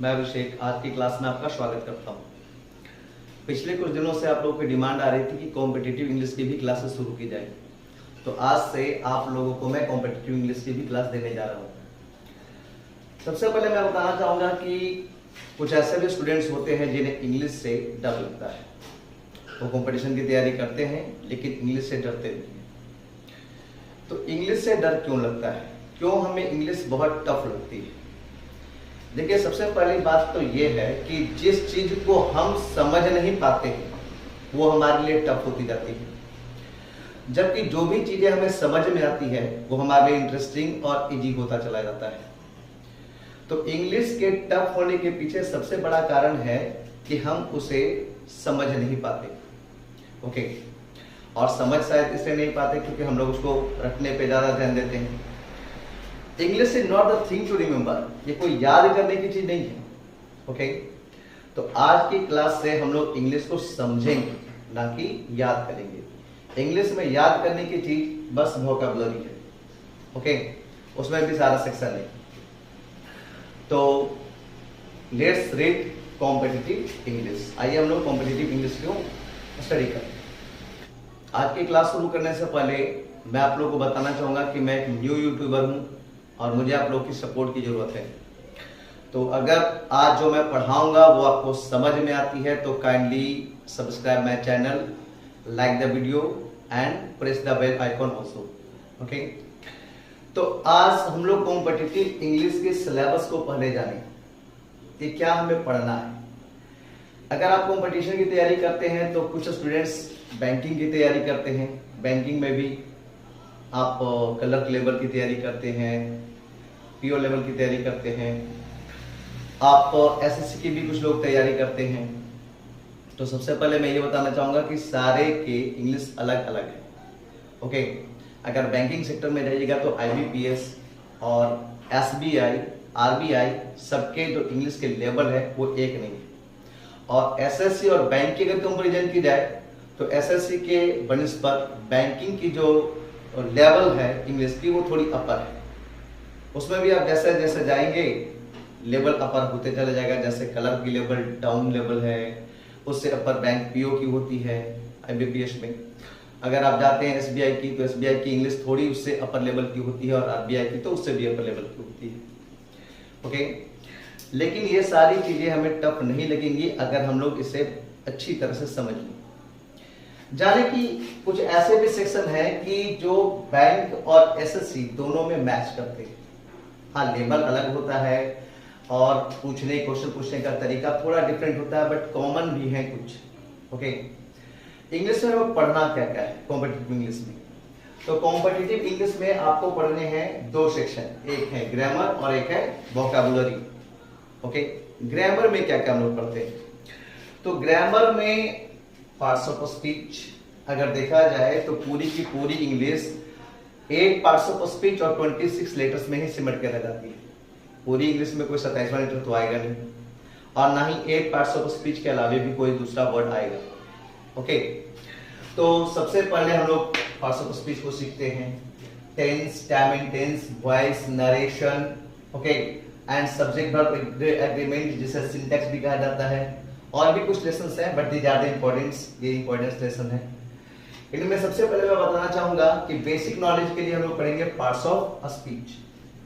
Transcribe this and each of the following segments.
मैं अभिषेक आज की क्लास में आपका स्वागत करता हूँ। पिछले कुछ दिनों से आप लोगों की डिमांड आ रही थी कि कॉम्पिटिटिव इंग्लिश की भी क्लासेस शुरू की जाए, तो आज से आप लोगों को मैं कॉम्पिटिटिव इंग्लिश की भी क्लास देने जा रहा हूँ। सबसे पहले मैं बताना चाहूँगा कि कुछ ऐसे भी स्टूडेंट्स होते हैं जिन्हें इंग्लिश से डर लगता है। वो कंपटीशन की तैयारी करते हैं लेकिन इंग्लिश से डरते नहीं हैं। तो इंग्लिश से डर क्यों लगता है, क्यों हमें इंग्लिश बहुत टफ लगती है? देखिए, सबसे पहली बात तो ये है कि जिस चीज को हम समझ नहीं पाते हैं वो हमारे लिए टफ होती जाती है, जबकि जो भी चीजें हमें समझ में आती है वो हमारे लिए इंटरेस्टिंग और इजी होता चला जाता है। तो इंग्लिश के टफ होने के पीछे सबसे बड़ा कारण है कि हम उसे समझ नहीं पाते। ओके, और समझ शायद इसलिए नहीं पाते क्योंकि हम लोग उसको रटने पे ज्यादा ध्यान देते हैं। English is not the thing to remember, ये कोई याद करने की चीज नहीं है। ओके, तो आज की क्लास से हम लोग इंग्लिश को समझेंगे, ना कि याद करेंगे। इंग्लिश में याद करने की चीज बस वोकैबुलरी है। ओके, उसमें भी सारा सेक्शन है। तो लेट्स रीड कॉम्पिटिटिव इंग्लिश। आइए हम लोग कॉम्पिटिटिव इंग्लिश को स्टडी करें। आज की क्लास शुरू करने से पहले मैं आप लोगों को बताना चाहूंगा कि मैं एक न्यू यूट्यूबर हूं और मुझे आप लोगों की सपोर्ट की जरूरत है। तो अगर आज जो मैं पढ़ाऊंगा वो आपको समझ में आती है तो kindly subscribe my channel, like the video and press the bell icon also. Okay, तो आज हम लोग कॉम्पिटिटिव इंग्लिश के सिलेबस को पहले जाने कि क्या हमें पढ़ना है। अगर आप कंपटीशन की तैयारी करते हैं तो कुछ स्टूडेंट्स बैंकिंग की तैयारी करते हैं, बैंकिंग में भी आप क्लर्क लेवल की तैयारी करते हैं, पीओ लेवल की तैयारी करते हैं, आप एसएससी की भी कुछ लोग तैयारी करते हैं। तो सबसे पहले मैं ये बताना चाहूंगा कि सारे के इंग्लिश अलग अलग है। ओके, अगर बैंकिंग सेक्टर में रहिएगा तो आईबीपीएस और एसबीआई, आरबीआई सबके जो इंग्लिश के लेवल है वो एक नहीं है। और एसएससी और बैंक की अगर कंपैरिजन की जाए तो एसएससी के बनिस्बत पर बैंकिंग की जो लेवल है इंग्लिश की वो थोड़ी अपर है। उसमें भी आप जैसे जैसे जाएंगे लेवल अपर होते चले जाएगा। जैसे क्लर्क की लेवल डाउन लेवल है, उससे अपर बैंक पीओ की होती है आईबीपीएस में। अगर आप जाते हैं एसबीआई की तो एसबीआई की इंग्लिश थोड़ी उससे अपर लेवल की होती है और आरबीआई की तो उससे भी अपर लेवल की होती है। ओके, लेकिन ये सारी चीजें हमें टफ नहीं लगेंगी अगर हम लोग इसे अच्छी तरह से समझ लें। जाने कि कुछ ऐसे भी सेक्शन है कि जो बैंक और एसएससी दोनों में मैच करते हैं। हाँ, लेवल अलग होता है और क्वेश्चन पूछने का तरीका थोड़ा डिफरेंट होता है, बट कॉमन भी है कुछ। ओके, इंग्लिश में हमें पढ़ना क्या क्या है कॉम्पिटिटिव इंग्लिश में? तो कॉम्पिटिटिव इंग्लिश में आपको पढ़ने हैं दो सेक्शन, एक है ग्रामर और एक है वोकैबुलरी। ओके, ग्रामर में क्या क्या हम लोग पढ़ते हैं? तो ग्रामर में पार्ट्स ऑफ स्पीच अगर देखा जाए तो पूरी की पूरी इंग्लिश 8 पार्ट्स ऑफ स्पीच और 26 लेटर्स में ही सिमट के रह जाती है। पूरी इंग्लिश में कोई 27वां लेटर तो आएगा नहीं, और ना ही 8 पार्ट्स ऑफ स्पीच के अलावा भी कोई दूसरा वर्ड आएगा। ओके, तो सबसे पहले हम लोग पार्ट्स ऑफ स्पीच को सीखते हैं। Tense, time and tense, voice, narration, okay, and subject verb agreement जिसे सिंटैक्स भी कहा जाता है। और भी कुछ लेसन्स हैं but these are the importance, ये इंपॉर्टेंस लेसन है। इनमें सबसे पहले मैं बताना चाहूंगा कि बेसिक नॉलेज के लिए हम लोग पढ़ेंगे parts of speech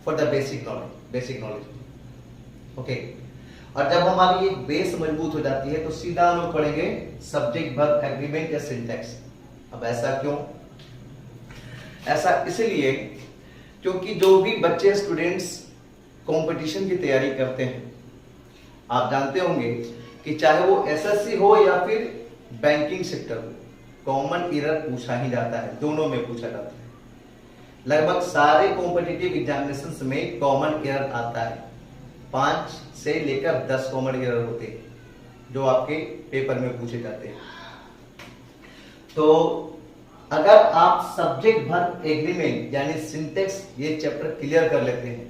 for the basic knowledge. Okay, और जब हमारी ये बेस मजबूत हो जाती है तो सीधा हम लोग पढ़ेंगे सब्जेक्ट वर्ब एग्रीमेंट या सिंटैक्स। अब ऐसा क्यों? ऐसा इसलिए क्योंकि जो भी बच्चे स्टूडेंट्स कंपटीशन की तैयारी करते हैं, आप जानते होंगे कि चाहे वो एसएससी हो या फिर बैंकिंग सेक्टर हो, कॉमन एरर पूछा ही जाता है, दोनों में पूछा जाता है। लगभग सारे कॉम्पिटिटिव एग्जामिनेशंस में कॉमन एरर आता है। 5 से लेकर 10 कॉमन एरर होते हैं जो आपके पेपर में पूछे जाते हैं। तो अगर आप सब्जेक्ट वर्ब एग्रीमेंट यानी सिंटैक्स ये चैप्टर क्लियर कर लेते हैं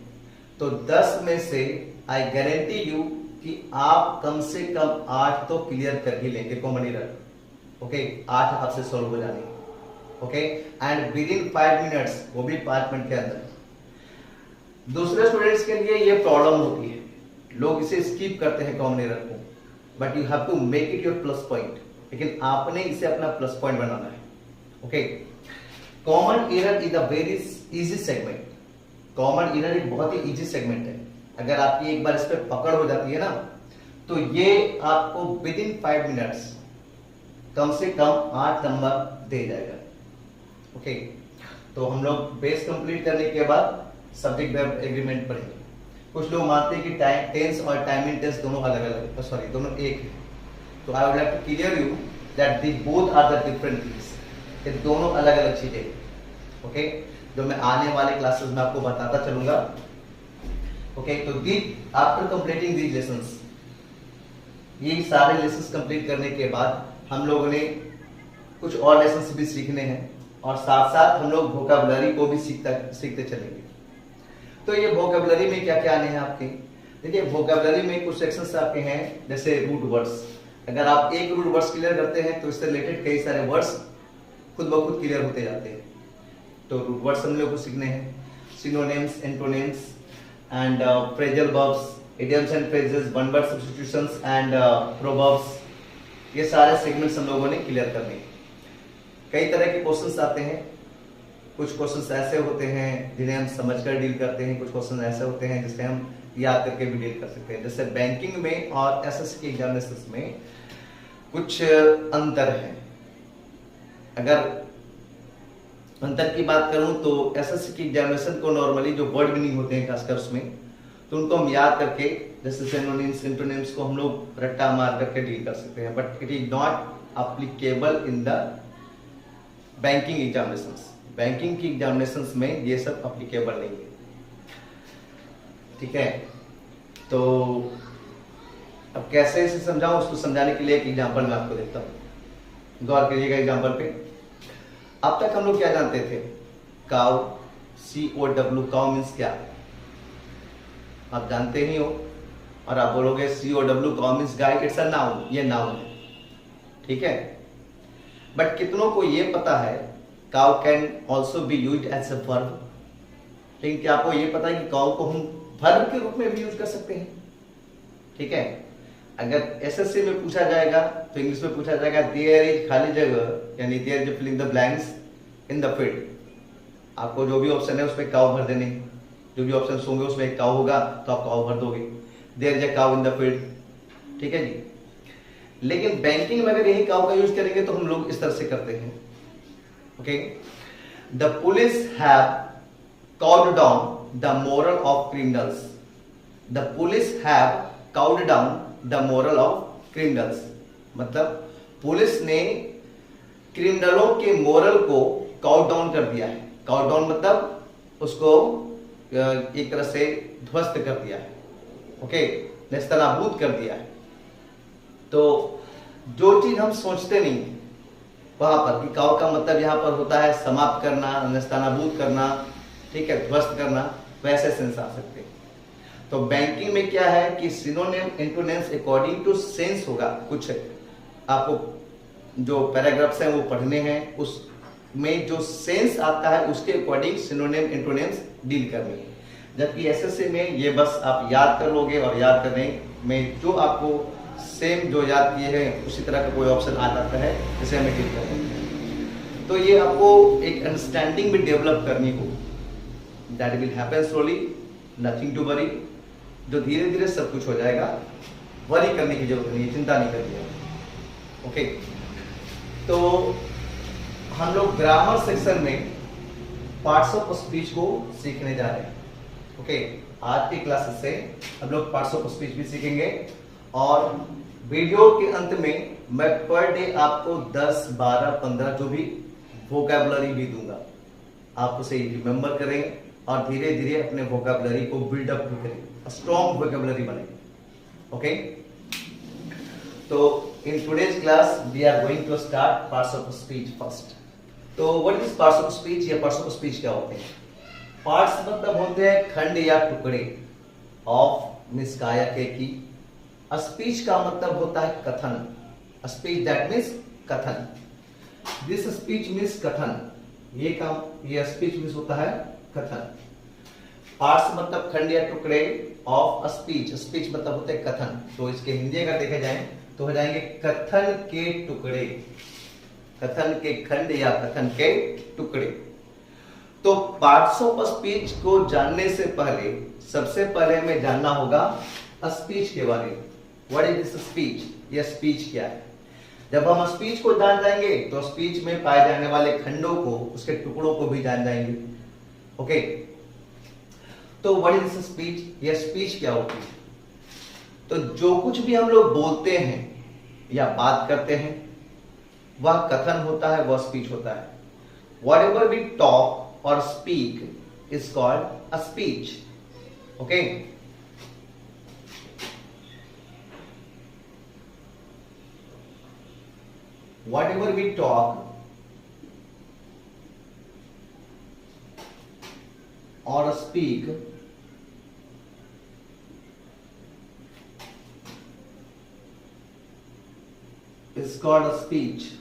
तो 10 में से आई गारंटी यू कि आप कम से कम 8 तो क्लियर कर ही लेंगे कॉमन एरर। ओके, 8 आपसे सॉल्व हो जाने। Okay, and with in 5 minutes, वो भी 5 मिनट के अंदर। दूसरे स्टूडेंट्स के लिए ये प्रॉब्लम होती है लोग इसे स्किप करते हैं कॉमन एरर को, but you have to make it your plus point, लेकिन आपने इसे अपना प्लस पॉइंट बनाना है। Okay, common error is a very easy segment. Common error एक बहुत ही इजी सेगमेंट है। अगर आपकी एक बार इस पर पकड़ हो जाती है ना, तो ये आपको विद इन 5 मिनट्स कम से कम 8 नंबर दे जाएगा। ओके, तो हम लोग बेस कंप्लीट करने के बाद सब्जेक्ट वर्ब एग्रीमेंट पढ़ेंगे। कुछ लोग मानते हैं कि टाइम टेंस और टाइमिंग टेंस दोनों अलग अलग, सॉरी दोनों एक है। तो I would like to clear you that the both are the different things. ये दोनों अलग अलग चीजें। ओके, जो मैं आने वाले क्लासेस में आपको बताता चलूंगा। ओके, तो दी आफ्टर कंप्लीटिंग दीज लेसन्स, ये सारे लेसन्स कंप्लीट करने के बाद हम लोगों ने कुछ और लेसन्स भी सीखने हैं, और साथ साथ हम लोग वोकैबुलरी को भी सीखते चलेंगे। तो ये वोकैबुलरी में क्या क्या आने हैं आपके, देखिए वोकैबुलरी में कुछ सेक्शंस आपके हैं जैसे रूट वर्ड्स। अगर आप एक रूट वर्ड्स क्लियर करते हैं तो इससे रिलेटेड कई सारे वर्ड्स खुद ब खुद क्लियर होते जाते हैं। तो रूट वर्ड्स हम लोग को सीखने हैं, synonyms, antonyms and phrasal verbs, idioms and phrases, one word substitutions and proverbs, ये सारे सेगमेंट्स हम लोगों ने क्लियर करने हैं। कई तरह के क्वेश्चंस आते हैं। कुछ क्वेश्चंस ऐसे होते हैं जिन्हें हम समझकर डील करते हैं, कुछ क्वेश्चन ऐसे होते हैं जिसे हम याद करके भी डील कर सकते हैं। जैसे बैंकिंग में और एसएससी के एग्जामिनेशंस में कुछ अंतर है। अगर अंतर की बात करूं तो एसएससी की एग्जामिनेशन को नॉर्मली जो वर्ड मीनिंग होते हैं खासकर उसमें, तो उनको हम याद करके जैसे सिनोनिम्स, एंटोनिम्स को हम लोग रट्टा मार करके डील कर सकते हैं, but it is not applicable in the banking examinations. Banking की एग्जामिनेशंस में ये सब एप्लीकेबल नहीं है। ठीक है, तो अब कैसे इसे समझाऊं, उसको समझाने के लिए एक एग्जांपल मैं आपको देता हूं। गौर करिएगा एग्जांपल पे। अब तक हम लोग क्या जानते थे, काउ, COW, काउ मीन्स क्या, आप जानते ही हो। और आप बोलोगे COW, काउ मीन्स गाय, इट्स अ नाउन, ये नाउन है। ठीक है, बट कितनों को ये पता है cow can also be used as a verb. लेकिन क्या आपको ये पता है कि काउ को हम वर्ब के रूप में भी यूज कर सकते हैं। ठीक है, अगर एसएससी में पूछा जाएगा तो इंग्लिश में पूछा जाएगा देयर इज खाली जगह, यानी there is filling the blanks in the field. आपको जो भी ऑप्शन है उसमें काउ भर देने, जो भी ऑप्शन होंगे उसमें एक काउ होगा तो आप काउ भर दोगे, there is a cow in the field. ठीक है जी, लेकिन बैंकिंग में अगर यही काउ का यूज करेंगे तो हम लोग इस तरह से करते हैं। Okay, the police have cowed down the moral of criminals. The police have cowed down the moral of criminals, मतलब पुलिस ने क्रिमिनलों के मोरल को काउड डाउन कर दिया है। काउड डाउन मतलब उसको एक तरह से ध्वस्त कर दिया है। ओके, नेस्तनाबूद कर दिया है। तो जो चीज हम सोचते नहीं वहां पर कि काउ का मतलब यहां पर होता है समाप्त करना, नेस्तनाबूद करना, ठीक है, ध्वस्त करना, वैसे सेंस आ सकते हैं। तो बैंकिंग में क्या है कि synonym, antonyms according to sense होगा। कुछ आपको जो पैराग्राफ्स हैं वो पढ़ने हैं, उसमें जो सेंस आता है उसके अकॉर्डिंग सिनोनिम, एंटोनिम्स डील करनी है। जबकि एसएससी में ये बस आप याद कर लोगे और याद करने में जो आपको सेम जो याद किए हैं उसी तरह का कोई ऑप्शन आ जाता है जिसे हमें डील करते हैं। तो ये आपको एक अंडरस्टैंडिंग भी डेवलप करनी हो, that will happen slowly, nothing to worry, जो धीरे धीरे सब कुछ हो जाएगा। वरी करने की जरूरत नहीं है, चिंता नहीं करनी है। ओके, तो हम लोग ग्रामर सेक्शन में पार्ट्स ऑफ स्पीच को सीखने जा रहे हैं। ओके, आज की क्लासेस से हम लोग पार्ट्स ऑफ स्पीच भी सीखेंगे, और वीडियो के अंत में मैं पर डे आपको 10, 12, 15 जो भी वोकैबुलरी भी दूंगा। आप उसे रिमेंबर करेंगे और धीरे धीरे अपने वोकैबुलरी को बिल्डअप भी करेंगे, स्ट्रॉन्ग वोकैबुलरी बनेगी। ओके, तो in today's class we are going to start parts of speech first. तो what is parts of speech या पार्ट्स ऑफ स्पीच क्या होते हैं? पार्ट्स मतलब होते हैं खंड या टुकड़े ऑफ निष्काया के की। स्पीच का मतलब होता है कथन। स्पीच दैट मीन्स कथन। दिस स्पीच मीन्स कथन। ये स्पीच मीन्स होता है कथन। पार्ट्स मतलब खंड या टुकड़े ऑफ अ स्पीच, स्पीच मतलब होते हैं कथन, तो इसके हिंदी अगर देखे जाए तो हो जाएंगे कथन के टुकड़े, कथन के खंड या कथन के टुकड़े। तो पार्ट्स ऑफ स्पीच को जानने से पहले सबसे पहले हमें जानना होगा स्पीच के बारे में। व्हाट इज दिस स्पीच, यह स्पीच क्या है। जब हम स्पीच को जान जाएंगे तो स्पीच में पाए जाने वाले खंडों को, उसके टुकड़ों को भी जान जाएंगे। ओके, तो व्हाट इज दिस स्पीच, यह स्पीच क्या होती है। तो जो कुछ भी हम लोग बोलते हैं या बात करते हैं वह कथन होता है, वह स्पीच होता है। Whatever we talk or speak is called a speech. Okay? Whatever we talk or speak is called a speech.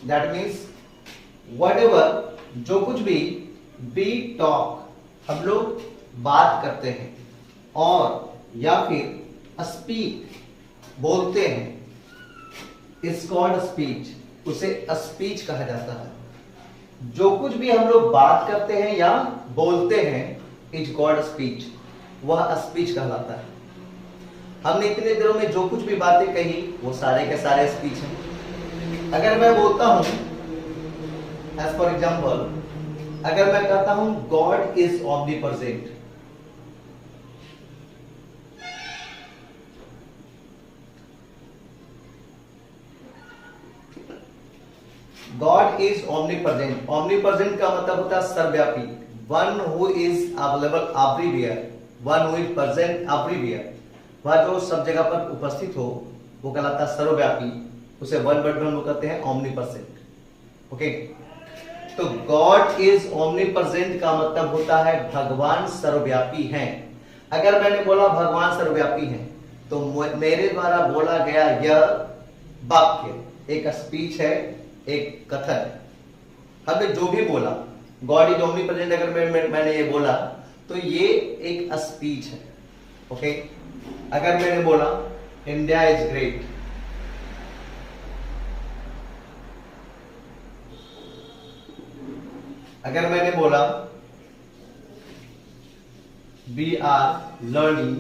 That means whatever, जो कुछ भी we talk, हम लोग बात करते हैं, और या फिर speak, बोलते हैं, is called speech, उसे स्पीच कहा जाता है। जो कुछ भी हम लोग बात करते हैं या बोलते हैं is called speech, वह स्पीच कहलाता है। हमने इतने दिनों में जो कुछ भी बातें कही वो सारे के सारे स्पीच हैं। अगर मैं बोलता हूं, एज फॉर एग्जाम्पल, अगर मैं कहता हूं गॉड इज ऑम्निप्रेजेंट, गॉड इज ऑम्निप्रेजेंट, ऑम्निप्रेजेंट का मतलब होता है सर्वव्यापी, one who is available everywhere, one who is present everywhere, वह जो सब जगह पर उपस्थित हो वो कहलाता है सर्वव्यापी, उसे वन वर्ड में हम लोग कहते हैं ऑम्निप्रेजेंट। ओके, तो गॉड इज ऑम्निप्रेजेंट का मतलब होता है भगवान सर्वव्यापी हैं। अगर मैंने बोला भगवान सर्वव्यापी हैं तो मेरे द्वारा बोला गया यह वाक्य एक स्पीच है, एक कथन। हमने जो भी बोला गॉड इज ऑम्निप्रेजेंट, अगर मैंने ये बोला तो ये एक स्पीच है। ओके, अगर मैंने बोला इंडिया इज ग्रेट, अगर मैंने बोला we are learning,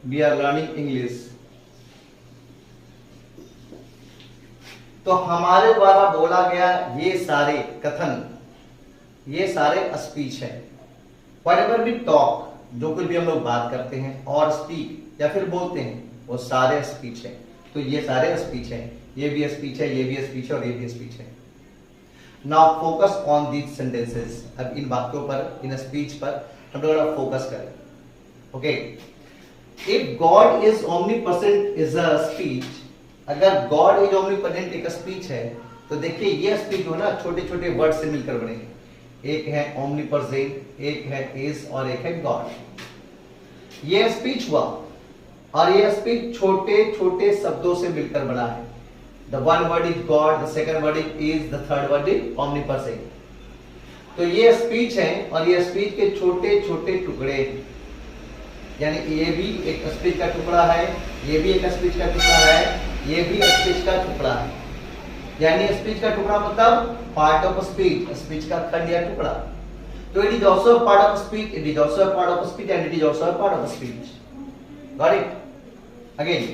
we are learning English, तो हमारे द्वारा बोला गया ये सारे कथन, ये सारे स्पीच है। व्हाटएवर वी टॉक, जो कुछ भी हम लोग बात करते हैं, और स्पीक या फिर बोलते हैं, वो सारे स्पीच है। तो ये सारे स्पीच है, ये भी स्पीच है, ये भी स्पीच है और ये भी स्पीच है। Now focus on these sentences, अब इन बातों पर, इन स्पीच पर हम लोग फोकस करें। Okay, if God is omnipresent is a speech, अगर गॉड इज ओमनीप्रेजेंट एक स्पीच है तो देखिए ये स्पीच हो ना छोटे छोटे वर्ड से मिलकर बने हैं। एक है ओमनीप्रेजेंट, एक है इज और एक है गॉड। ये स्पीच हुआ और ये स्पीच छोटे छोटे शब्दों से मिलकर बना है। The one word is God, the second word is, the third word is omnipresent. तो ये स्पीच है और ये स्पीच के छोटे छोटे टुकड़े हैं, यानी ये भी एक स्पीच का टुकड़ा है, ये भी एक स्पीच का टुकड़ा है, ये भी स्पीच का टुकड़ा है। यानी स्पीच का टुकड़ा मतलब पार्ट ऑफ स्पीच, स्पीच का खंड या टुकड़ा। तो it is also part of speech, it is also part of speech and it is also part of speech. Got it? Again,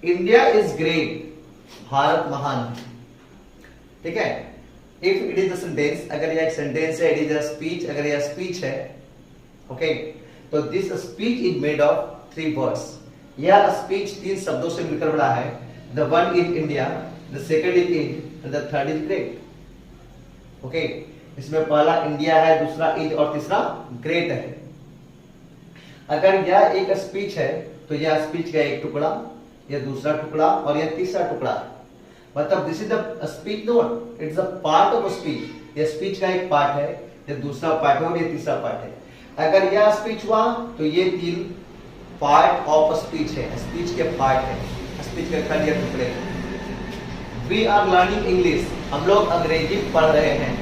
India is great, Bharat महान है। ठीक है, if it is a sentence, अगर यह एक सेंटेंस है, it is a speech, अगर यह स्पीच है, ओके, तो this speech is made of 3 words. यह स्पीच 3 शब्दों से मिलकर बना है। The one is India, the second is is and the third is great. Okay, इसमें पहला इंडिया है, दूसरा इज और तीसरा ग्रेट है। अगर यह एक स्पीच है तो यह स्पीच का एक टुकड़ा, यह दूसरा टुकड़ा और यह तीसरा टुकड़ा है। मतलब this is the speech note, it's a part of speech. यह स्पीच का एक पार्ट है, यह दूसरा पार्ट है और यह तीसरा पार्ट है। अगर यह स्पीच हुआ तो ये 3 पार्ट ऑफ स्पीच है, स्पीच के पार्ट है, स्पीच के खंड या टुकड़े। वी आर लर्निंग इंग्लिश, हम लोग अंग्रेजी पढ़ रहे हैं।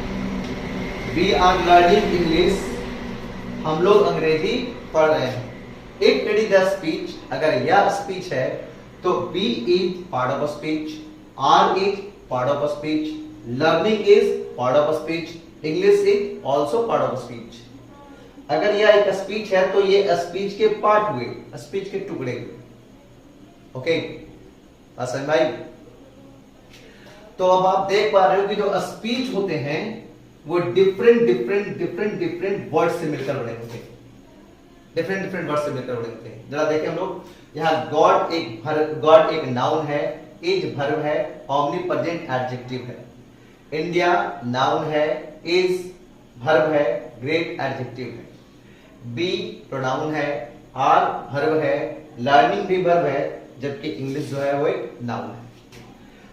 वी आर लर्निंग इंग्लिश, हम लोग अंग्रेजी पढ़ रहे हैं। If it is a speech, अगर यह स्पीच है तो be is part of a speech, are is part of a speech, learning is part of a speech, English is also part of a speech. अगर यह एक speech है तो ये स्पीच के पार्ट हुए, स्पीच के टुकड़े हुए। ओके, समझ भाई? तो अब आप देख पा रहे हो कि जो स्पीच होते हैं वो डिफरेंट वर्ड से मिलकर बने होते हैं, डिफरेंट वर्ड से मिलकर बने होते हैं। जरा देखें हम लोग, यहाँ गॉड एक नाउन है, इज वर्ब है, ऑमनीप्रेजेंट एडजेक्टिव है, इंडिया नाउन है, इज वर्ब है, ग्रेट एडजेक्टिव है, बी प्रोनाउन है, आर वर्ब है, लर्निंग भी वर्ब है, जबकि इंग्लिश जो है वो एक नाउन है।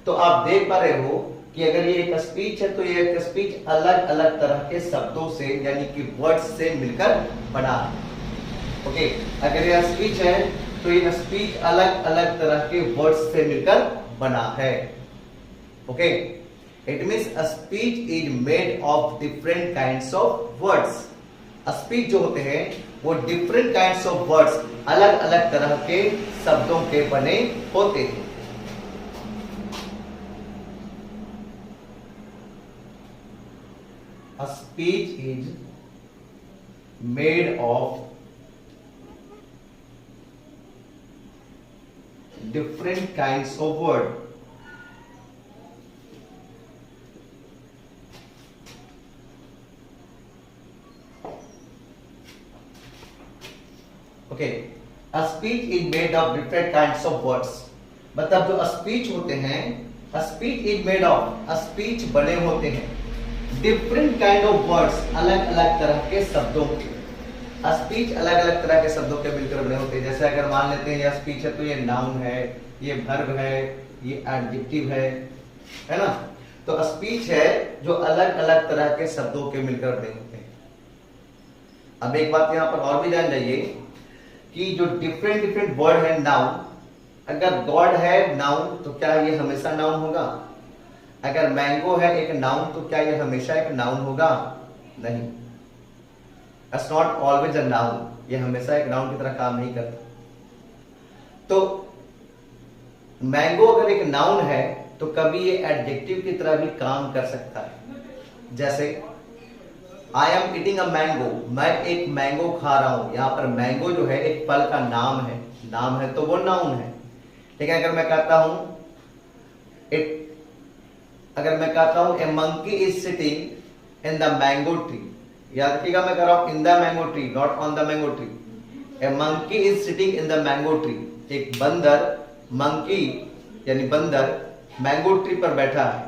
तो आप देख पा रहे हो कि अगर ये एक स्पीच है तो ये एक स्पीच अलग अलग तरह के शब्दों से यानी कि वर्ड्स से मिलकर बना है। ओके, अगर ये स्पीच है तो ये स्पीच अलग अलग तरह के वर्ड्स से मिलकर बना है। Okay, it means a speech is made of different kinds of words. Speech जो होते हैं वो डिफरेंट काइंड्स ऑफ वर्ड्स, अलग अलग तरह के शब्दों के बने होते हैं। A speech is made of different kinds of word. Okay, a speech is made of different kinds of words. मतलब जो स्पीच होते हैं, speech is made of, speech बने होते हैं डिफरेंट काइंड ऑफ वर्ड्स, अलग अलग तरह के शब्दों के। स्पीच अलग अलग तरह के शब्दों के मिलकर बने होते हैं। जैसे अगर मान लेते हैं यह स्पीच है तो ये नाउन है, ये वर्ब है, ये एडजेक्टिव है ना। तो स्पीच है जो अलग अलग तरह के शब्दों के मिलकर बने होते हैं। अब एक बात यहाँ पर और भी जान जाइए कि जो डिफरेंट वर्ड है नाउन, अगर गॉड है नाउन तो क्या ये हमेशा नाउन होगा? अगर मैंगो है एक नाउन तो क्या ये हमेशा एक नाउन होगा? नहीं, it's not always a noun, ये हमेशा एक नाउन की तरह काम नहीं करता। तो मैंगो अगर एक नाउन है तो कभी ये एडजेक्टिव की तरह भी काम कर सकता है। जैसे I am eating a mango, मैं एक मैंगो खा रहा हूं। यहाँ पर मैंगो जो है एक फल का नाम है तो वो नाउन है। लेकिन अगर मैं कहता हूं a monkey is sitting in the mango tree, याद रखिएगा मैं कह रहा हूं in the mango tree, not on the mango tree. A monkey is sitting in the mango tree, एक बंदर, मंकी यानी बंदर मैंगो ट्री पर बैठा है।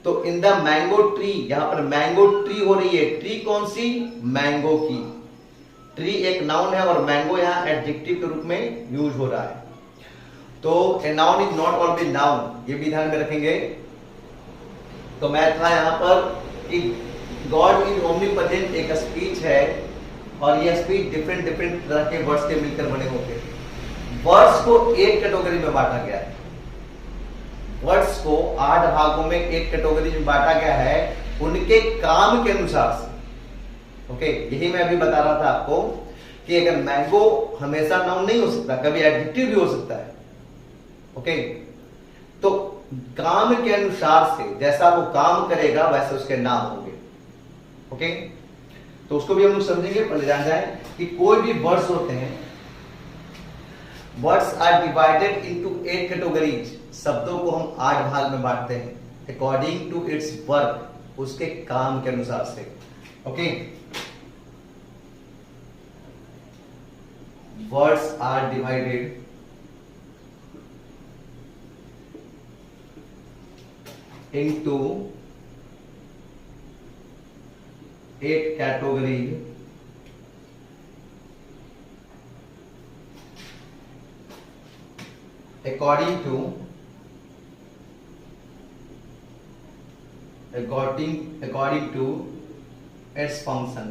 तो इन द मैंगो ट्री, यहां पर मैंगो ट्री हो रही है, ट्री कौन सी? मैंगो की। ट्री एक नाउन है और मैंगो यहां एडजेक्टिव के रूप में यूज हो रहा है। तो a noun is not always noun, ये भी ध्यान में रखेंगे। तो मैं था यहां पर कि गॉड इज ओमनीप्रेजेंट एक स्पीच है और ये स्पीच डिफरेंट तरह के वर्ड्स के मिलकर बने होते हैं। वर्ड्स को एक कैटेगरी में बांटा गया है, वर्ड्स को 8 भागों में एक कैटेगरी में बांटा गया है उनके काम के अनुसार से। ओके, यही मैं अभी बता रहा था आपको कि अगर मैंगो हमेशा नाउन नहीं हो सकता, कभी एडजेक्टिव भी हो सकता है। ओके, तो काम के अनुसार से जैसा वो काम करेगा वैसे उसके नाम होंगे। ओके, तो उसको भी हम लोग समझेंगे। पहले जान जाए कि कोई भी वर्ड्स होते हैं, words are divided into 8 categories. शब्दों को हम 8 भाग में बांटते हैं अकॉर्डिंग टू इट्स वर्क, उसके काम के अनुसार से। Okay, words are divided into 8 categories according to its function।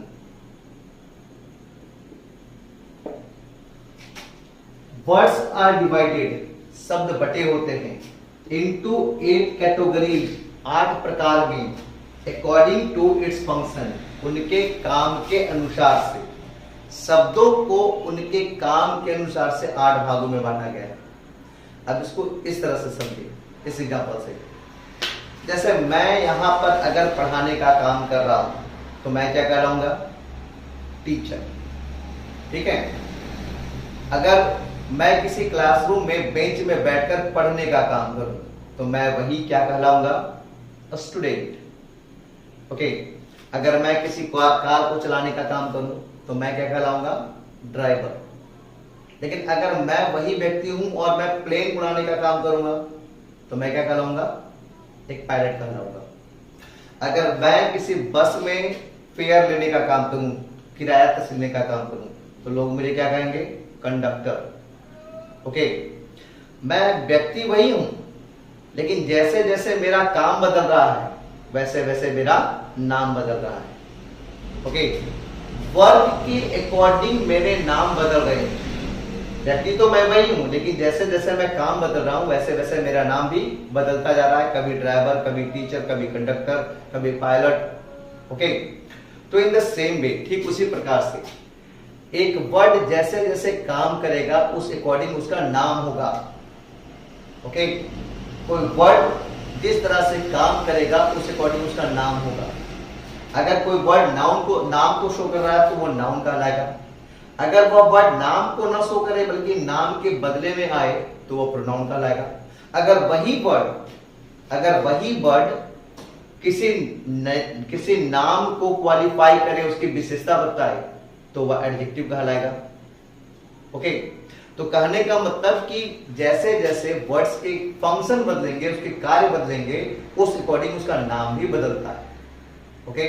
Words are divided, शब्द बटे होते हैं into 8 कैटेगरीज, 8 प्रकार में, अकॉर्डिंग टू इट्स फंक्शन, उनके काम के अनुसार से। शब्दों को उनके काम के अनुसार से 8 भागों में बांटा गया है। अब इसको इस तरह से समझिए, इस एग्जांपल से। जैसे मैं यहां पर अगर पढ़ाने का काम कर रहा हूं तो मैं क्या कहलाऊंगा? टीचर। ठीक है। अगर मैं किसी क्लासरूम में बेंच में बैठकर पढ़ने का काम करूं तो मैं वही क्या कहलाऊंगा? स्टूडेंट। ओके। अगर मैं किसी कार को चलाने का काम करूं तो मैं क्या कहलाऊंगा? ड्राइवर। लेकिन अगर मैं वही व्यक्ति हूं और मैं प्लेन उड़ाने का काम करूंगा तो मैं क्या कहलाऊंगा? एक पायलट कहलाऊंगा। अगर मैं किसी बस में फेयर लेने का काम करूं, किराया तस्लीने का काम करूं, तो लोग मेरे क्या कहेंगे? कंडक्टर। ओके। मैं व्यक्ति वही हूं, लेकिन जैसे जैसे मेरा काम बदल रहा है वैसे वैसे मेरा नाम बदल रहा है। ओके। वर्क के अकॉर्डिंग मेरे नाम बदल रहे हैं। व्यक्ति तो मैं वही हूं, लेकिन जैसे जैसे मैं काम बदल रहा हूं वैसे वैसे मेरा नाम भी बदलता जा रहा है। कभी ड्राइवर, कभी टीचर, कभी कंडक्टर, कभी पायलट। ओके। तो इन द सेम वे, ठीक उसी प्रकार से एक वर्ड जैसे जैसे काम करेगा उस अकॉर्डिंग उसका नाम होगा। ओके। कोई वर्ड जिस तरह से काम करेगा उस अकॉर्डिंग उसका नाम होगा। अगर कोई वर्ड नाम को शो कर रहा है तो वो नाउन कहलाएगा। अगर वह वर्ड नाम को न शो करे बल्कि नाम के बदले में आए तो वो प्रोनाउन कहलाएगा। अगर वही वर्ड किसी नाम को क्वालिफाई करे, उसकी विशेषता बताए, तो वह एडजेक्टिव कहलाएगा। ओके। तो कहने का मतलब कि जैसे जैसे वर्ड्स के फंक्शन बदलेंगे, उसके कार्य बदलेंगे, उस अकॉर्डिंग उसका नाम भी बदलता है। ओके।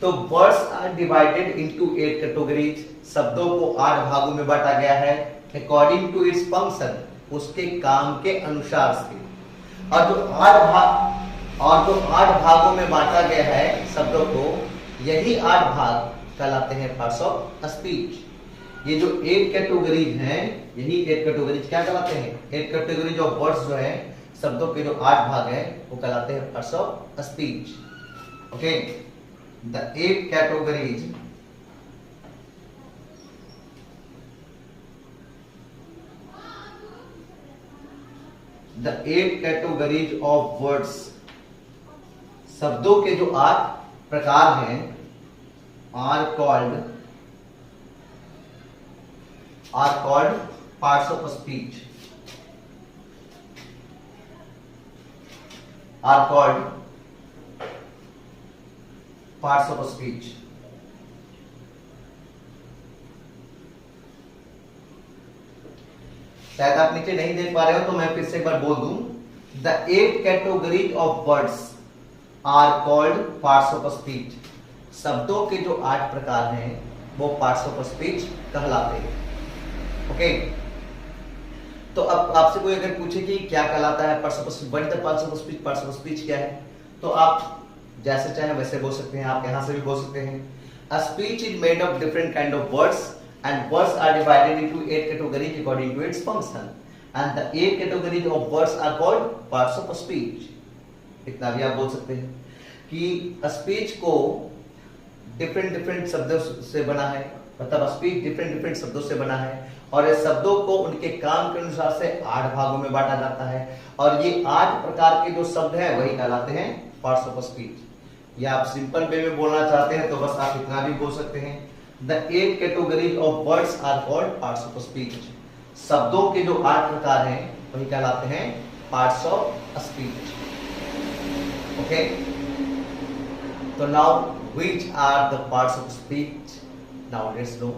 तो words are divided into 8 categories. शब्दों को 8 भागों में बांटा गया है अकॉर्डिंग टू इट्स फंक्शन, उसके काम के अनुसार से। और जो 8 भागों में बांटा गया है शब्दों को, यही 8 भाग कहलाते हैं पार्ट्स ऑफ स्पीच। ये जो 8 कैटेगरीज हैं, यही 8 कैटेगरीज क्या कहलाते हैं? 8 कैटेगरीज ऑफ वर्ड्स जो है, शब्दों के जो 8 भाग हैं वो कहलाते हैं parts of speech. Okay. The 8 categories of words, शब्दों के जो 8 प्रकार हैं, are called parts of speech, are called parts of speech. शायद आप नीचे नहीं देख पा रहे हो तो मैं फिर से एक बार बोल दूं। The 8 categories of words are called parts of speech. शब्दों के जो 8 प्रकार हैं वो पार्ट्स ऑफ स्पीच कहलाते हैं। ओके। तो अब आपसे कोई अगर पूछे कि क्या कहलाता है parts of speech, what is the parts of speech, parts of speech क्या है, तो आप जैसे चाहे वैसे बोल सकते हैं। आप यहां से भी बोल सकते हैं। A speech is made of different kind of words and words are divided into 8 categories according to its function and the 8 categories of words are called parts of speech। इतना भी आप बोल सकते हैं कि स्पीच को डिफरेंट शब्दों से बना है, मतलब स्पीच डिफरेंट शब्दों से बना है और ये शब्दों को उनके काम के अनुसार से 8 भागों में बांटा जाता है और ये 8 प्रकार के जो शब्द हैं वही कहलाते हैं पार्ट्स ऑफ स्पीच। या आप सिंपल वे में बोलना चाहते हैं तो बस आप इतना भी बोल सकते हैं। The 8 categories of words are called parts of speech. शब्दों के जो 8 प्रकार हैं वही कहलाते हैं पार्ट्स ऑफ स्पीच। ओके। तो now which are the parts of speech? Now let's know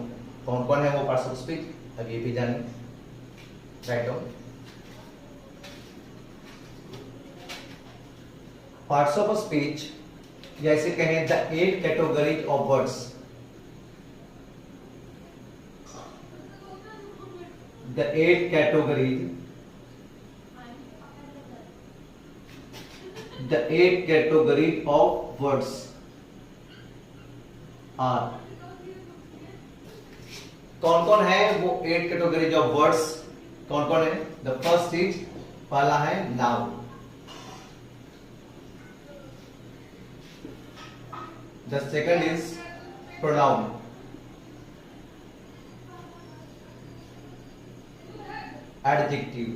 कौन कौन है वो पार्ट्स ऑफ स्पीच। अब ये भी जानें। Right down parts of speech, या इसे कहें the 8 categories of words. The 8 categories of words are, कौन कौन है वो 8 कैटेगरीज ऑफ वर्ड्स? कौन कौन है? द फर्स्ट इज पहला है noun, the second is pronoun, adjective,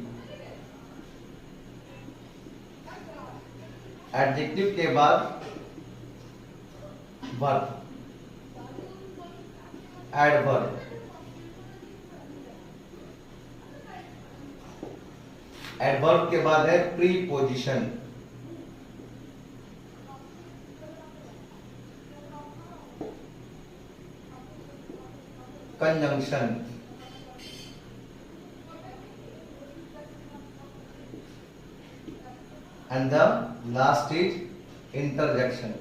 adjective के बाद वर्ब, एडवर्ब, एडवर्ब के बाद है preposition, conjunction, and the last is interjection.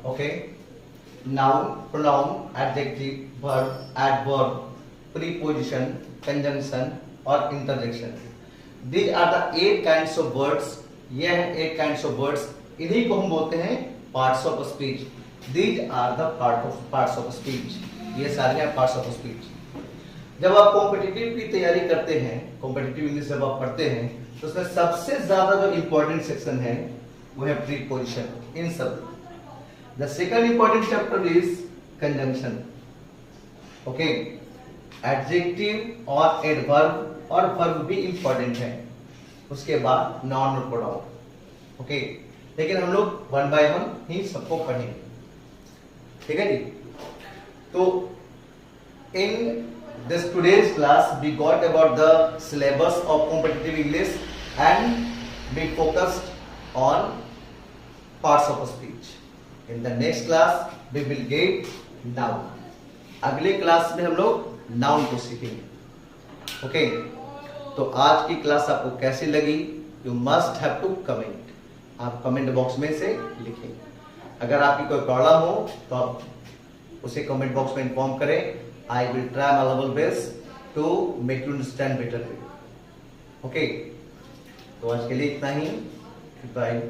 Okay, noun, pronoun, adjective, verb, adverb, preposition, conjunction और interjection. These are the 8 kinds of words. ये हैं 8 kinds of words. इन्हीं को हम बोलते हैं parts of speech. These are the parts of speech. ये सारे हैं parts of speech. जब आप कॉम्पिटिटिव की तैयारी करते हैं, कॉम्पिटिटिव इंग्लिश जब आप पढ़ते हैं, तो उसमें सबसे ज्यादा जो इंपॉर्टेंट सेक्शन है वो है प्रीपोजिशन इन सब। The second important chapter is conjunction. Okay, adjective और एडवर्ब और वर्ब भी इंपॉर्टेंट है, उसके बाद नाउन और प्रोनाउन। ओके, लेकिन हम लोग वन बाय वन ही सबको पढ़ेंगे, ठीक है जी। तो इन this today's class we got about the syllabus of competitive English and we focused on parts of speech. In the next class we will get noun. अगले class में हम लोग नाउन को सीखेंगे। ओके, तो आज की क्लास आपको कैसी लगी? You must have to comment. आप कमेंट बॉक्स में से लिखें। अगर आपकी कोई प्रॉब्लम हो तो आप उसे कमेंट बॉक्स में इन्फॉर्म करें। I will try my level best to make you understand better. Okay, तो आज के लिए इतना ही। Goodbye.